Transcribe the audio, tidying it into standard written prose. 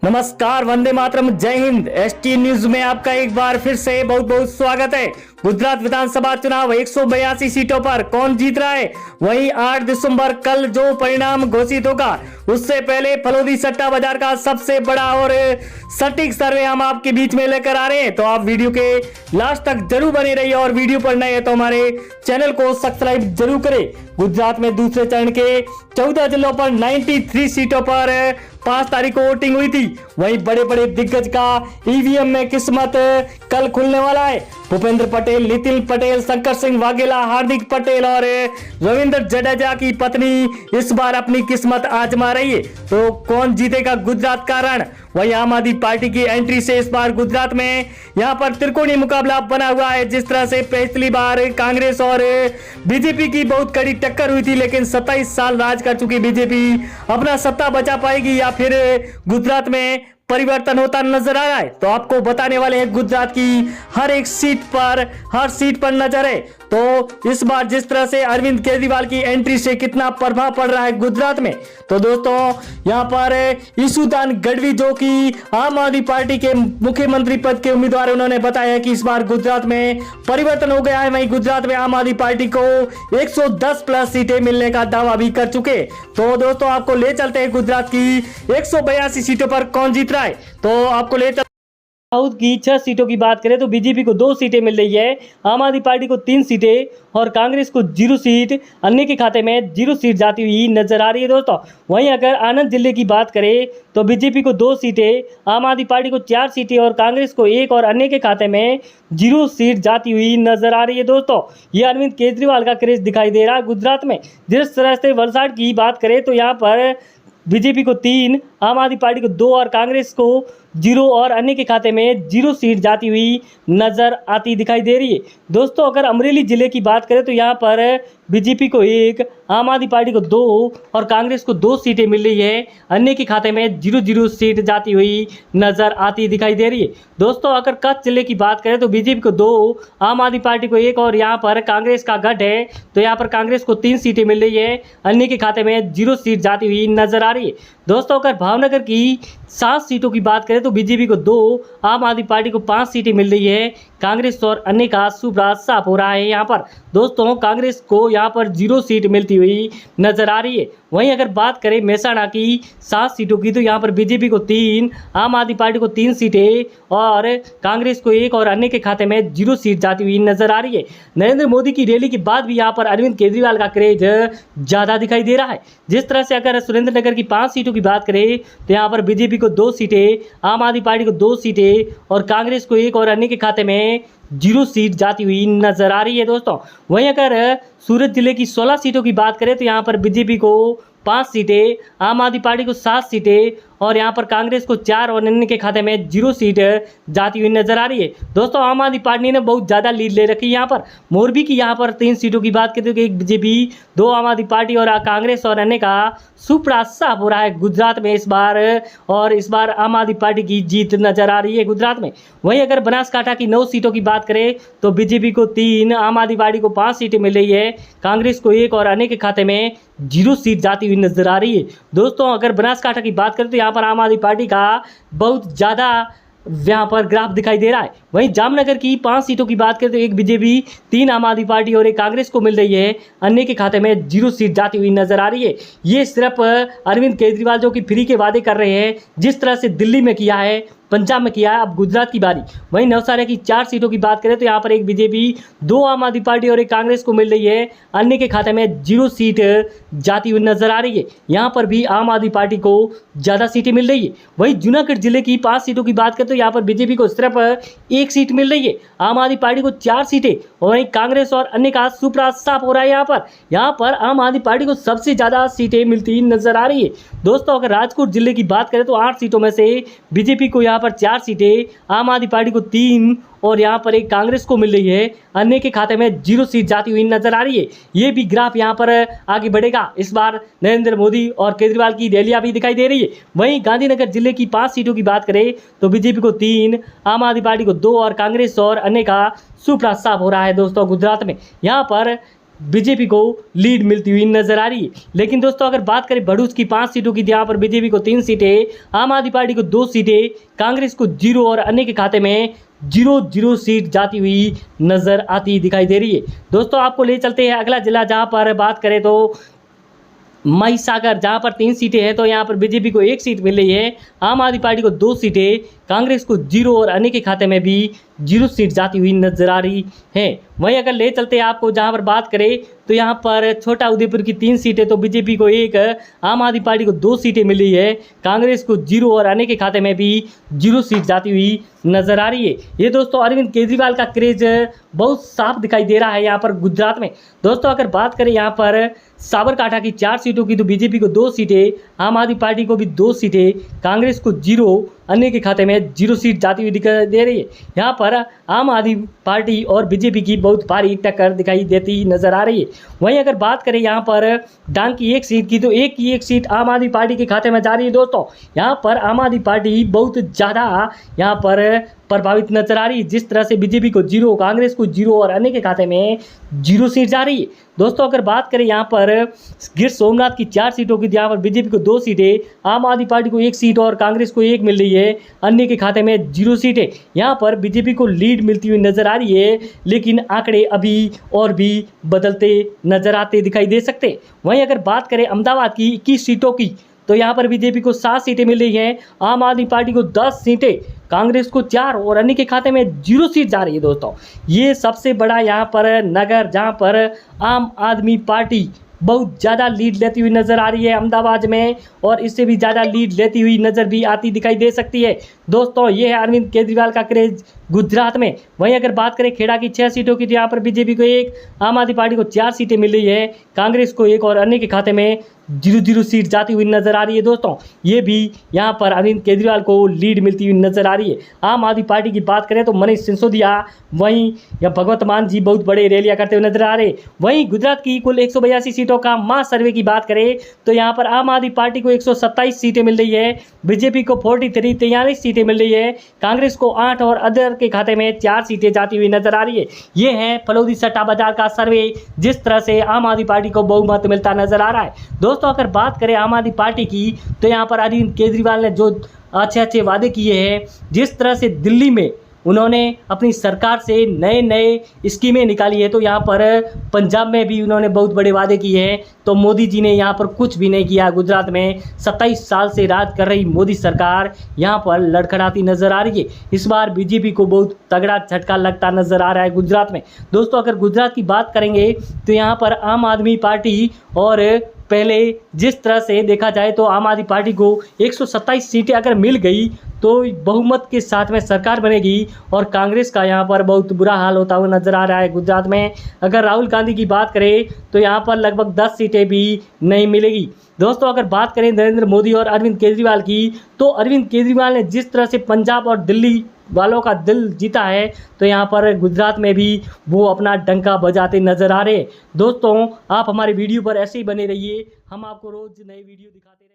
नमस्कार, वंदे मातरम, जय Hind. ST news में आपका एक बार फिर से बहुत बहुत स्वागत है। गुजरात विधानसभा चुनाव 182 सीटों पर कौन जीत रहा है, वहीं 8 दिसंबर कल जो परिणाम घोषित होगा उससे पहले फलोदी सट्टा बाजार का सबसे बड़ा और सटीक सर्वे हम आपके बीच में लेकर आ रहे हैं। तो आप वीडियो के लास्ट तक जरूर बने रहिए और वीडियो पर नए हैं तो हमारे चैनल को सब्सक्राइब जरूर करें। गुजरात में दूसरे चरण के 14 जिलों पर 93 सीटों पर 5 तारीख को वोटिंग हुई थी। वहीं बड़े बड़े दिग्गज का ईवीएम में किस्मत कल खुलने वाला है। भूपेंद्र पटेल, नितिन पटेल, शंकर सिंह वाघेला, हार्दिक पटेल और रविंद्र जडेजा की पत्नी इस बार अपनी किस्मत आजमा रही है। तो कौन जीतेगा गुजरात का रण? वही आम आदमी पार्टी की एंट्री से इस बार गुजरात में यहां पर त्रिकोणीय मुकाबला बना हुआ है। जिस तरह से पिछली बार कांग्रेस और बीजेपी की बहुत कड़ी टक्कर हुई थी, लेकिन 27 साल राज कर चुकी बीजेपी अपना सत्ता बचा पाएगी या फिर गुजरात में परिवर्तन होता नजर आ रहा है। तो आपको बताने वाले हैं गुजरात की हर सीट पर नजर है। तो इस बार जिस तरह से अरविंद केजरीवाल की एंट्री से कितना प्रभाव पड़ रहा है गुजरात में, तो दोस्तों यहां पर ईशुदान गढ़वी जो कि आम आदमी पार्टी के मुख्यमंत्री पद के उम्मीदवार, उन्होंने बताया कि इस बार गुजरात में परिवर्तन हो गया है। वहीं गुजरात में आम आदमी पार्टी को 110 प्लस सीटें मिलने का दावा भी कर चुके। तो दोस्तों आपको ले चलते हैं गुजरात की 182 सीटों पर कौन जीत रहा है। तो आपको ले साउथ की 6 सीटों की बात करें तो बीजेपी को 2 सीटें मिल रही है, आम आदमी पार्टी को 3 सीटें और कांग्रेस को 0 सीट, अन्य के खाते में 0 सीट जाती हुई नजर आ रही है दोस्तों। वहीं अगर आनंद जिले की बात करें तो बीजेपी को 2 सीटें, आम आदमी पार्टी को 4 सीटें और कांग्रेस को 1 और अन्य के खाते में 0 सीट जाती हुई नजर आ रही है दोस्तों। ये अरविंद केजरीवाल का क्रेज दिखाई दे रहा है गुजरात में। जिस तरह से वलसाड की बात करें तो यहाँ पर बीजेपी को 3, आम आदमी पार्टी को 2 और कांग्रेस को 0 और अन्य के खाते में 0 सीट जाती हुई नजर आती दिखाई दे रही है दोस्तों। अगर अमरेली जिले की बात करें तो यहाँ पर बीजेपी को 1, आम आदमी पार्टी को 2 और कांग्रेस को 2 सीटें मिल रही है, अन्य के खाते में 0 सीट जाती हुई नजर आती दिखाई दे रही है दोस्तों। अगर कच्छ जिले की बात करें तो बीजेपी को 2, आम आदमी पार्टी को 1 और यहाँ पर कांग्रेस का गठ है तो यहाँ पर कांग्रेस को 3 सीटें मिल रही है, अन्य के खाते में 0 सीट जाती हुई नजर आ रही है दोस्तों। अगर भावनगर की 7 सीटों की बात करें तो बीजेपी को 2, आम आदमी पार्टी को 5 सीटें मिल रही है, कांग्रेस और अन्य का सुभ्रा साफ हो रहा है। यहाँ पर दोस्तों कांग्रेस को यहाँ पर 0 सीट मिलती हुई नजर आ रही है। वहीं अगर बात करें मेहसाणा की 7 सीटों की तो यहाँ पर बीजेपी को 3, आम आदमी पार्टी को 3 सीटें और कांग्रेस को 1 और अन्य के खाते में 0 सीट जाती हुई नजर आ रही है। नरेंद्र मोदी की रैली के बाद भी यहाँ पर अरविंद केजरीवाल का क्रेज ज़्यादा दिखाई दे रहा है। जिस तरह से अगर सुरेंद्रनगर की 5 सीटों की बात करें तो यहाँ पर बीजेपी को 2 सीटें, आम आदमी पार्टी को 2 सीटें और कांग्रेस को 1 और अन्य के खाते में 0 सीट जाती हुई नजर आ रही है दोस्तों। वहीं अगर सूरत जिले की 16 सीटों की बात करें तो यहाँ पर बीजेपी को 5 सीटें, आम आदमी पार्टी को 7 सीटें और यहाँ पर कांग्रेस को 4 और अन्य के खाते में 0 सीट जाती हुई नजर आ रही है दोस्तों। आम आदमी पार्टी ने बहुत ज़्यादा लीड ले रखी है। यहाँ पर मोरबी की यहाँ पर 3 सीटों की बात करें तो 1 बीजेपी, 2 आम आदमी पार्टी और कांग्रेस और अन्य का सुपड़ा साफ हो रहा है गुजरात में इस बार, और इस बार आम आदमी पार्टी की जीत नजर आ रही है गुजरात में। वहीं अगर बनासकांठा की 9 सीटों की बात करें तो बीजेपी को 3, आम आदमी पार्टी को 5 सीटें मिल रही है, कांग्रेस को 1 और अन्य के खाते में 0 सीट जाती हुई नजर आ रही है दोस्तों। अगर बनासकांठा की बात करें तो यहाँ पर आम आदमी पार्टी का बहुत ज़्यादा यहाँ पर ग्राफ दिखाई दे रहा है। वहीं जामनगर की 5 सीटों की बात करें तो 1 बीजेपी, 3 आम आदमी पार्टी और 1 कांग्रेस को मिल रही है, अन्य के खाते में 0 सीट जाती हुई नजर आ रही है। ये सिर्फ अरविंद केजरीवाल जो कि फ्री के वादे कर रहे हैं, जिस तरह से दिल्ली में किया है, पंजाब में किया है, अब गुजरात की बारी। वहीं नवसारी की 4 सीटों की बात करें तो यहाँ पर 1 बीजेपी, 2 आम आदमी पार्टी और 1 कांग्रेस को मिल रही है, अन्य के खाते में 0 सीट जाती हुई नजर आ रही है। यहाँ पर भी आम आदमी पार्टी को ज़्यादा सीटें मिल रही है। वहीं जूनागढ़ जिले की 5 सीटों की बात करें तो यहाँ पर बीजेपी को सिर्फ 1 सीट मिल रही है, आम आदमी पार्टी को 4 सीटें और वहीं कांग्रेस और अन्य का सुपड़ा साफ हो रहा है। यहाँ पर आम आदमी पार्टी को सबसे ज़्यादा सीटें मिलती नजर आ रही है दोस्तों। अगर राजकोट जिले की बात करें तो 8 सीटों में से बीजेपी को यहाँ पर 4 सीटें, आम आदमी पार्टी को 3 और यहाँ पर 1 कांग्रेस को मिल रही है, अन्य के खाते में 0 सीट जाती हुई नजर आ रही है। ये भी ग्राफ यहाँ पर आगे बढ़ेगा। इस बार नरेंद्र मोदी और केजरीवाल की रैलियां भी दिखाई दे रही है। वहीं गांधीनगर जिले की 5 सीटों की बात करें तो बीजेपी को 3, आम आदमी पार्टी को 2 और कांग्रेस और अन्य का सुपड़ा साफ हो रहा है दोस्तों गुजरात में। यहाँ पर बीजेपी को लीड मिलती हुई नजर आ रही है। लेकिन दोस्तों अगर बात करें भरूच की 5 सीटों की, यहाँ पर बीजेपी को 3 सीटें, आम आदमी पार्टी को 2 सीटें, कांग्रेस को 0 और अन्य के खाते में 0 सीट जाती हुई नजर आती दिखाई दे रही है। दोस्तों आपको ले चलते हैं अगला जिला, जहां पर बात करें तो महिसागर, जहां पर 3 सीटें हैं, तो यहां पर बीजेपी को 1 सीट मिल रही है, आम आदमी पार्टी को 2 सीटें, कांग्रेस को 0 और अन्य के खाते में भी 0 सीट जाती हुई नजर आ रही है। वहीं अगर ले चलते हैं आपको, जहां पर बात करें तो यहां पर छोटा उदेपुर की 3 सीटें, तो बीजेपी को 1, आम आदमी पार्टी को 2 सीटें मिली है, कांग्रेस को 0 और अन्य के खाते में भी 0 सीट जाती हुई नजर आ रही है। ये दोस्तों अरविंद केजरीवाल का क्रेज बहुत साफ दिखाई दे रहा है यहाँ पर गुजरात में। दोस्तों अगर बात करें यहाँ पर साबरकांठा की 4 सीटों की, तो बीजेपी को 2 सीटें, आम आदमी पार्टी को भी 2 सीटें, कांग्रेस को 0, अन्य के खाते में 0 सीट जाती हुई दिखाई दे रही है। यहाँ पर आम आदमी पार्टी और बीजेपी की बहुत भारी टक्कर दिखाई देती नजर आ रही है। वहीं अगर बात करें यहाँ पर डांग की 1 सीट की, तो एक की 1 सीट आम आदमी पार्टी के खाते में जा रही है। दोस्तों यहाँ पर आम आदमी पार्टी बहुत ज़्यादा यहाँ पर प्रभावित नजर आ रही है। जिस तरह से बीजेपी को 0, कांग्रेस को 0 और अन्य के खाते में 0 सीट जा रही है। दोस्तों अगर बात करें यहाँ पर गिर सोमनाथ की 4 सीटों की, यहाँ पर बीजेपी को 2 सीटें, आम आदमी पार्टी को 1 सीट और कांग्रेस को 1 मिल रही है, अन्य के खाते में 0 सीटें। यहाँ पर बीजेपी को लीड मिलती हुई नजर आ रही है, लेकिन आंकड़े अभी और भी बदलते नजर आते दिखाई दे सकते। वहीं अगर बात करें अहमदाबाद की 21 सीटों की, तो यहाँ पर बीजेपी को 7 सीटें मिल रही हैं, आम आदमी पार्टी को 10 सीटें, कांग्रेस को 4 और अन्य के खाते में 0 सीट जा रही है। दोस्तों ये सबसे बड़ा यहाँ पर नगर, जहाँ पर आम आदमी पार्टी बहुत ज़्यादा लीड लेती हुई नज़र आ रही है अहमदाबाद में, और इससे भी ज़्यादा लीड लेती हुई नज़र भी आती दिखाई दे सकती है। दोस्तों ये है अरविंद केजरीवाल का क्रेज गुजरात में। वहीं अगर बात करें खेड़ा की 6 सीटों की, तो यहाँ पर बीजेपी को 1, आम आदमी पार्टी को 4 सीटें मिल रही है, कांग्रेस को 1 और अन्य के खाते में 0 सीट जाती हुई नजर आ रही है। दोस्तों ये भी यहाँ पर अरविंद केजरीवाल को लीड मिलती हुई नजर आ रही है। आम आदमी पार्टी की बात करें तो मनीष सिसोदिया, वहीं या भगवत मान जी बहुत बड़े रैलियां करते हुए नजर आ रहे। वहीं गुजरात की कुल 182 सीटों का मास सर्वे की बात करें तो यहाँ पर आम आदमी पार्टी को 127 सीटें मिल रही है, बीजेपी को 43 सीटें मिल रही है, कांग्रेस को 8 और अदर के खाते में 4 सीटें जाती हुई नजर आ रही है। ये है फलौदी सट्टा बाजार का सर्वे, जिस तरह से आम आदमी पार्टी को बहुमत मिलता नजर आ रहा है। दोस्तों अगर बात करें आम आदमी पार्टी की, तो यहाँ पर अरविंद केजरीवाल ने जो अच्छे वादे किए हैं, जिस तरह से दिल्ली में उन्होंने अपनी सरकार से नए स्कीमें निकाली है, तो यहाँ पर पंजाब में भी उन्होंने बहुत बड़े वादे किए हैं। तो मोदी जी ने यहाँ पर कुछ भी नहीं किया। गुजरात में 27 साल से राज कर रही मोदी सरकार यहाँ पर लड़खड़ाती नजर आ रही है। इस बार बीजेपी को बहुत तगड़ा झटका लगता नजर आ रहा है गुजरात में। दोस्तों अगर गुजरात की बात करेंगे तो यहाँ पर आम आदमी पार्टी, और पहले जिस तरह से देखा जाए तो आम आदमी पार्टी को 127 सीटें अगर मिल गई तो बहुमत के साथ में सरकार बनेगी, और कांग्रेस का यहाँ पर बहुत बुरा हाल होता हुआ नजर आ रहा है गुजरात में। अगर राहुल गांधी की बात करें तो यहाँ पर लगभग 10 सीटें भी नहीं मिलेगी। दोस्तों अगर बात करें नरेंद्र मोदी और अरविंद केजरीवाल की, तो अरविंद केजरीवाल ने जिस तरह से पंजाब और दिल्ली वालों का दिल जीता है, तो यहाँ पर गुजरात में भी वो अपना डंका बजाते नजर आ रहे। दोस्तों आप हमारे वीडियो पर ऐसे ही बने रहिए, हम आपको रोज नई वीडियो दिखाते रहेंगे।